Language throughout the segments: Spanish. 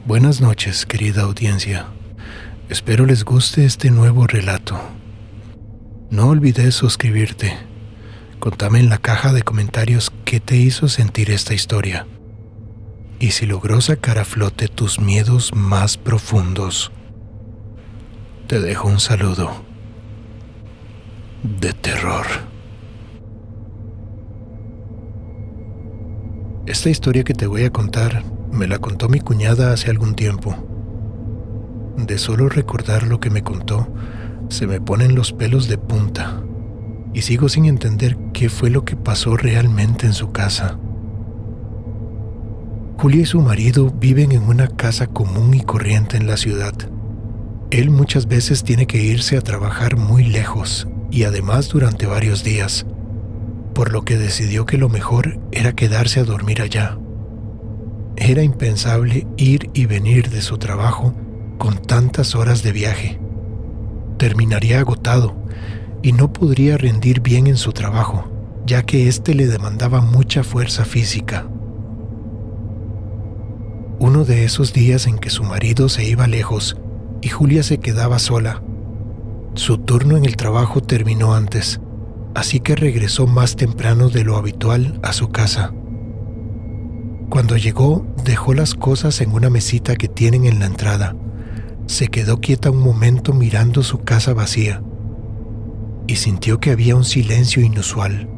Buenas noches, querida audiencia. Espero les guste este nuevo relato. No olvides suscribirte. Contame en la caja de comentarios qué te hizo sentir esta historia y si logró sacar a flote tus miedos más profundos. Te dejo un saludo de terror. Esta historia que te voy a contar me la contó mi cuñada hace algún tiempo. De solo recordar lo que me contó, se me ponen los pelos de punta y sigo sin entender qué fue lo que pasó realmente en su casa. Julia y su marido viven en una casa común y corriente en la ciudad. Él muchas veces tiene que irse a trabajar muy lejos y además durante varios días, por lo que decidió que lo mejor era quedarse a dormir allá. Era impensable ir y venir de su trabajo con tantas horas de viaje. Terminaría agotado y no podría rendir bien en su trabajo, ya que éste le demandaba mucha fuerza física. Uno de esos días en que su marido se iba lejos y Julia se quedaba sola, su turno en el trabajo terminó antes, así que regresó más temprano de lo habitual a su casa. Cuando llegó, dejó las cosas en una mesita que tienen en la entrada. Se quedó quieta un momento mirando su casa vacía y sintió que había un silencio inusual.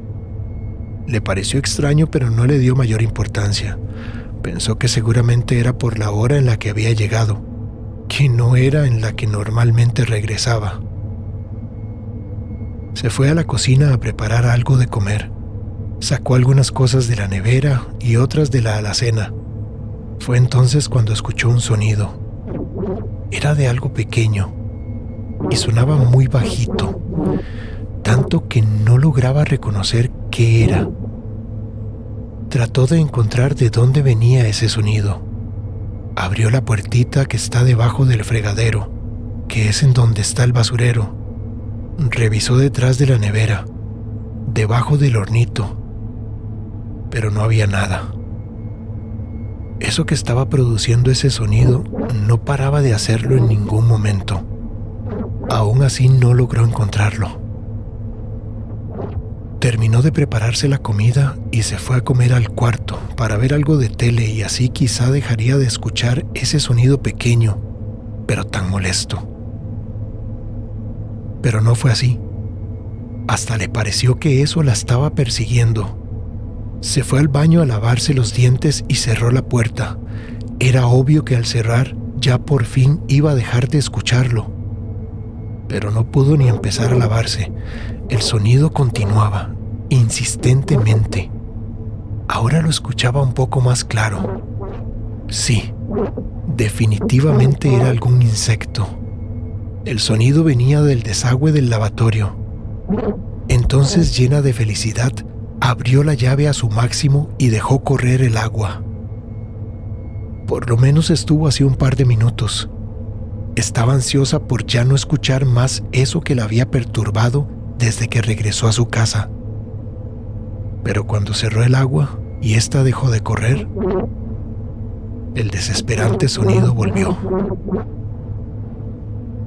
Le pareció extraño, pero no le dio mayor importancia. Pensó que seguramente era por la hora en la que había llegado, que no era en la que normalmente regresaba. Se fue a la cocina a preparar algo de comer. Sacó algunas cosas de la nevera y otras de la alacena. Fue entonces cuando escuchó un sonido. Era de algo pequeño y sonaba muy bajito, tanto que no lograba reconocer qué era. Trató de encontrar de dónde venía ese sonido. Abrió la puertita que está debajo del fregadero, que es en donde está el basurero. Revisó detrás de la nevera, debajo del hornito, pero no había nada. Eso que estaba produciendo ese sonido no paraba de hacerlo en ningún momento. Aún así no logró encontrarlo. Terminó de prepararse la comida y se fue a comer al cuarto para ver algo de tele y así quizá dejaría de escuchar ese sonido pequeño, pero tan molesto. Pero no fue así. Hasta le pareció que eso la estaba persiguiendo. Se fue al baño a lavarse los dientes y cerró la puerta. Era obvio que al cerrar ya por fin iba a dejar de escucharlo. Pero no pudo ni empezar a lavarse. El sonido continuaba, insistentemente. Ahora lo escuchaba un poco más claro. Sí, definitivamente era algún insecto. El sonido venía del desagüe del lavatorio. Entonces, llena de felicidad, abrió la llave a su máximo y dejó correr el agua. Por lo menos estuvo así un par de minutos. Estaba ansiosa por ya no escuchar más eso que la había perturbado desde que regresó a su casa. Pero cuando cerró el agua y ésta dejó de correr, el desesperante sonido volvió.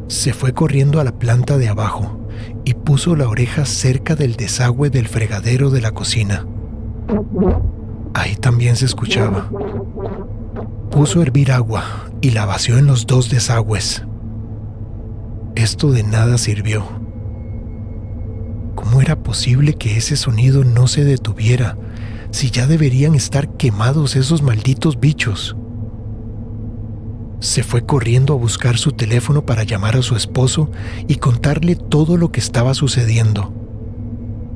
Se fue corriendo a la planta de abajo y puso la oreja cerca del desagüe del fregadero de la cocina. Ahí también se escuchaba. Puso a hervir agua y la vació en los dos desagües. Esto de nada sirvió. ¿Cómo era posible que ese sonido no se detuviera si ya deberían estar quemados esos malditos bichos? Se fue corriendo a buscar su teléfono para llamar a su esposo y contarle todo lo que estaba sucediendo.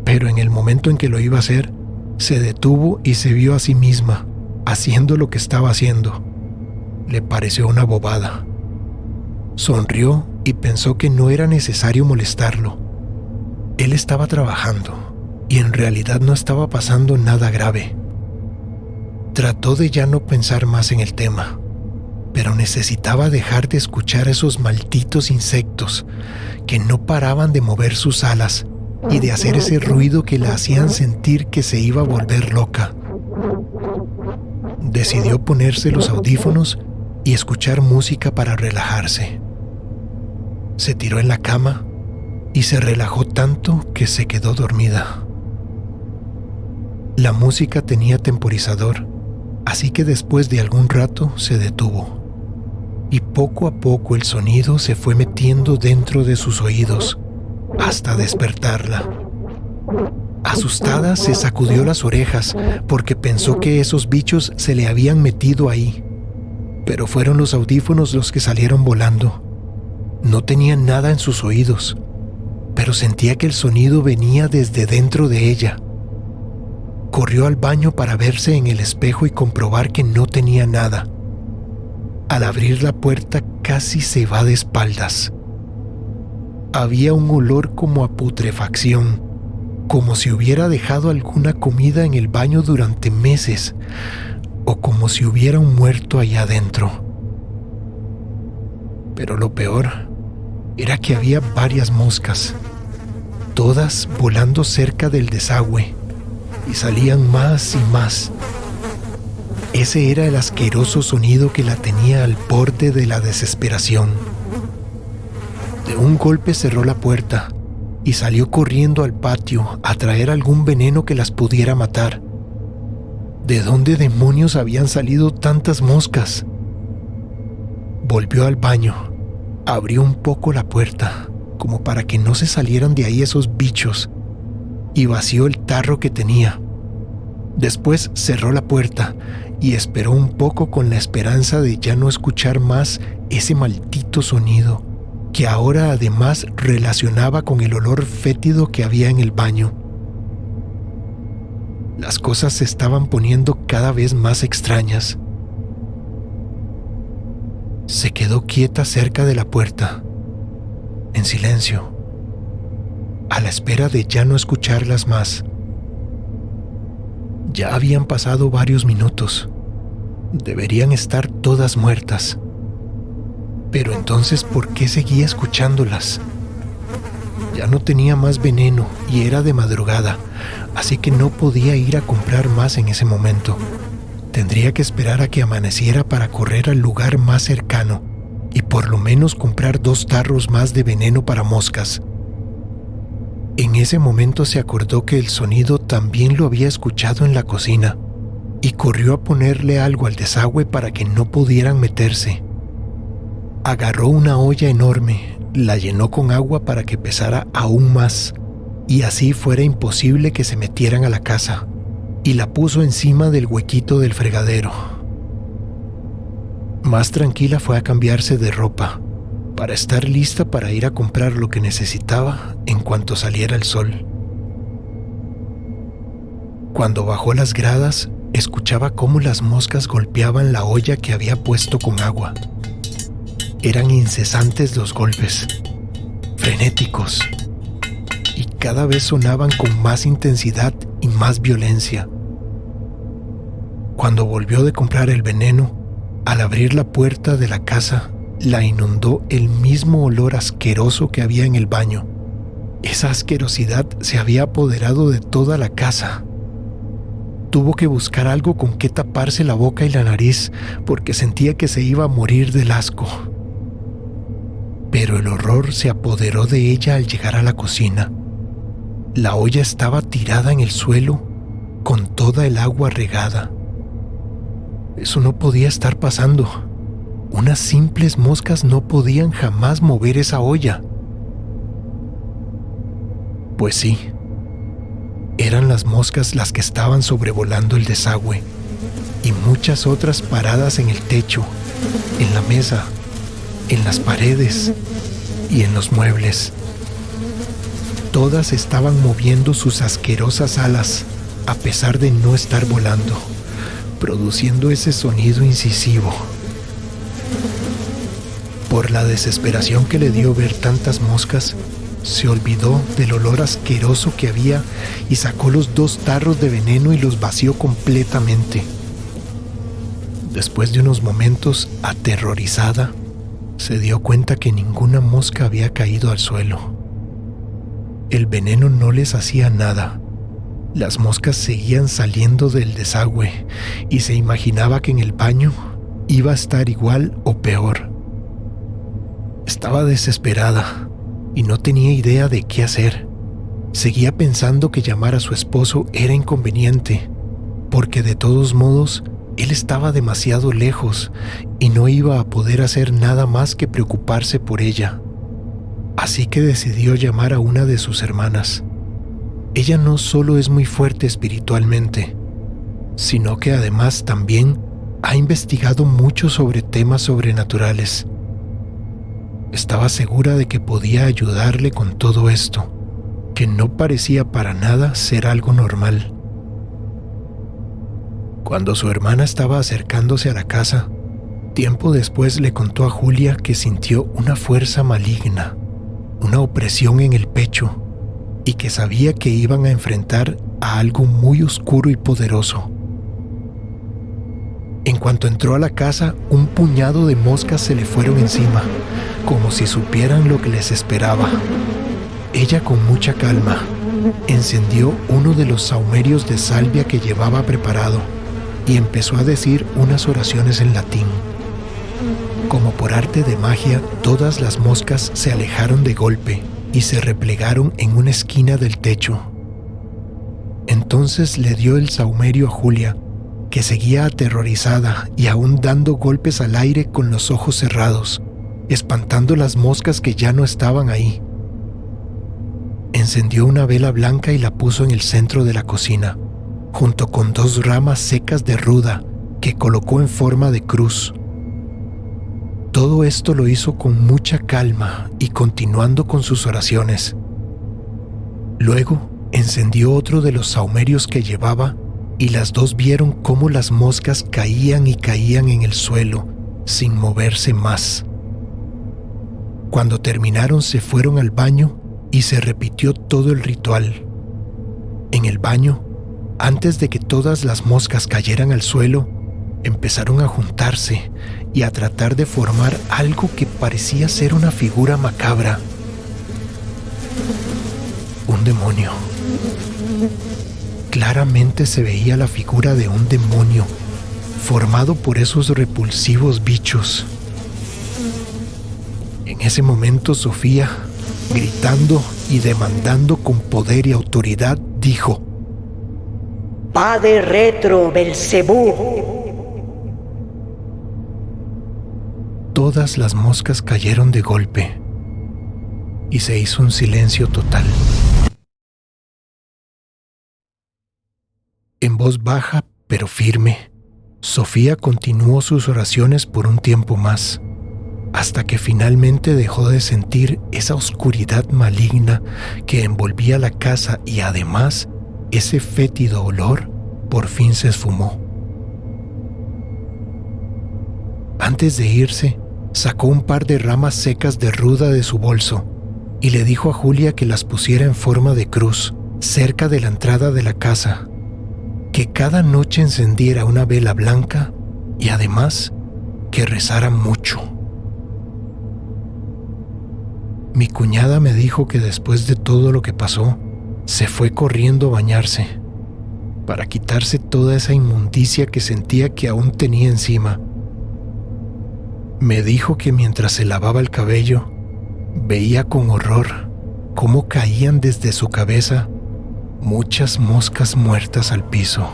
Pero en el momento en que lo iba a hacer, se detuvo y se vio a sí misma, haciendo lo que estaba haciendo. Le pareció una bobada. Sonrió y pensó que no era necesario molestarlo. Él estaba trabajando y en realidad no estaba pasando nada grave. Trató de ya no pensar más en el tema, pero necesitaba dejar de escuchar a esos malditos insectos que no paraban de mover sus alas y de hacer ese ruido que la hacían sentir que se iba a volver loca. Decidió ponerse los audífonos y escuchar música para relajarse. Se tiró en la cama y se relajó tanto que se quedó dormida. La música tenía temporizador, así que después de algún rato se detuvo, y poco a poco el sonido se fue metiendo dentro de sus oídos hasta despertarla. Asustada, se sacudió las orejas porque pensó que esos bichos se le habían metido ahí, pero fueron los audífonos los que salieron volando. No tenía nada en sus oídos, pero sentía que el sonido venía desde dentro de ella. Corrió al baño para verse en el espejo y comprobar que no tenía nada. Al abrir la puerta casi se va de espaldas. Había un olor como a putrefacción, como si hubiera dejado alguna comida en el baño durante meses, o como si hubiera un muerto allá adentro. Pero lo peor era que había varias moscas, todas volando cerca del desagüe, y salían más y más. Ese era el asqueroso sonido que la tenía al borde de la desesperación. De un golpe cerró la puerta y salió corriendo al patio a traer algún veneno que las pudiera matar. ¿De dónde demonios habían salido tantas moscas? Volvió al baño, abrió un poco la puerta, como para que no se salieran de ahí esos bichos, y vació el tarro que tenía. Después cerró la puerta y esperó un poco con la esperanza de ya no escuchar más ese maldito sonido, que ahora además relacionaba con el olor fétido que había en el baño. Las cosas se estaban poniendo cada vez más extrañas. Se quedó quieta cerca de la puerta, en silencio, a la espera de ya no escucharlas más. Ya habían pasado varios minutos. Deberían estar todas muertas. Pero entonces, ¿por qué seguía escuchándolas? Ya no tenía más veneno y era de madrugada, así que no podía ir a comprar más en ese momento. Tendría que esperar a que amaneciera para correr al lugar más cercano y por lo menos comprar 2 tarros más de veneno para moscas. En ese momento se acordó que el sonido también lo había escuchado en la cocina y corrió a ponerle algo al desagüe para que no pudieran meterse. Agarró una olla enorme, la llenó con agua para que pesara aún más y así fuera imposible que se metieran a la casa, y la puso encima del huequito del fregadero. Más tranquila fue a cambiarse de ropa para estar lista para ir a comprar lo que necesitaba en cuanto saliera el sol. Cuando bajó las gradas, escuchaba cómo las moscas golpeaban la olla que había puesto con agua. Eran incesantes los golpes, frenéticos, y cada vez sonaban con más intensidad y más violencia. Cuando volvió de comprar el veneno, al abrir la puerta de la casa, la inundó el mismo olor asqueroso que había en el baño. Esa asquerosidad se había apoderado de toda la casa. Tuvo que buscar algo con que taparse la boca y la nariz porque sentía que se iba a morir del asco. Pero el horror se apoderó de ella al llegar a la cocina. La olla estaba tirada en el suelo con toda el agua regada. Eso no podía estar pasando. Unas simples moscas no podían jamás mover esa olla. Pues sí, eran las moscas las que estaban sobrevolando el desagüe y muchas otras paradas en el techo, en la mesa, en las paredes y en los muebles. Todas estaban moviendo sus asquerosas alas a pesar de no estar volando, produciendo ese sonido incisivo. Por la desesperación que le dio ver tantas moscas, se olvidó del olor asqueroso que había y sacó los 2 tarros de veneno y los vació completamente. Después de unos momentos, aterrorizada, se dio cuenta que ninguna mosca había caído al suelo. El veneno no les hacía nada. Las moscas seguían saliendo del desagüe y se imaginaba que en el baño iba a estar igual o peor. Estaba desesperada y no tenía idea de qué hacer. Seguía pensando que llamar a su esposo era inconveniente, porque de todos modos él estaba demasiado lejos y no iba a poder hacer nada más que preocuparse por ella. Así que decidió llamar a una de sus hermanas. Ella no solo es muy fuerte espiritualmente, sino que además también ha investigado mucho sobre temas sobrenaturales. Estaba segura de que podía ayudarle con todo esto, que no parecía para nada ser algo normal. Cuando su hermana estaba acercándose a la casa, tiempo después le contó a Julia que sintió una fuerza maligna, una opresión en el pecho, y que sabía que iban a enfrentar a algo muy oscuro y poderoso. En cuanto entró a la casa, un puñado de moscas se le fueron encima, como si supieran lo que les esperaba. Ella, con mucha calma, encendió uno de los sahumerios de salvia que llevaba preparado y empezó a decir unas oraciones en latín. Como por arte de magia, todas las moscas se alejaron de golpe y se replegaron en una esquina del techo. Entonces le dio el sahumerio a Julia, que seguía aterrorizada y aún dando golpes al aire con los ojos cerrados, espantando las moscas que ya no estaban ahí. Encendió una vela blanca y la puso en el centro de la cocina, junto con 2 ramas secas de ruda que colocó en forma de cruz. Todo esto lo hizo con mucha calma y continuando con sus oraciones. Luego encendió otro de los sahumerios que llevaba y las dos vieron cómo las moscas caían y caían en el suelo sin moverse más. Cuando terminaron, se fueron al baño y se repitió todo el ritual. En el baño, antes de que todas las moscas cayeran al suelo, empezaron a juntarse y a tratar de formar algo que parecía ser una figura macabra. Un demonio. Claramente se veía la figura de un demonio, formado por esos repulsivos bichos. En ese momento, Sofía, gritando y demandando con poder y autoridad, dijo: Vade retro, Belcebú. Todas las moscas cayeron de golpe y se hizo un silencio total. En voz baja pero firme, Sofía continuó sus oraciones por un tiempo más, hasta que finalmente dejó de sentir esa oscuridad maligna que envolvía la casa y además ese fétido olor por fin se esfumó. Antes de irse, sacó un par de ramas secas de ruda de su bolso y le dijo a Julia que las pusiera en forma de cruz cerca de la entrada de la casa, que cada noche encendiera una vela blanca y además que rezara mucho. Mi cuñada me dijo que después de todo lo que pasó, se fue corriendo a bañarse para quitarse toda esa inmundicia que sentía que aún tenía encima. Me dijo que mientras se lavaba el cabello, veía con horror cómo caían desde su cabeza muchas moscas muertas al piso.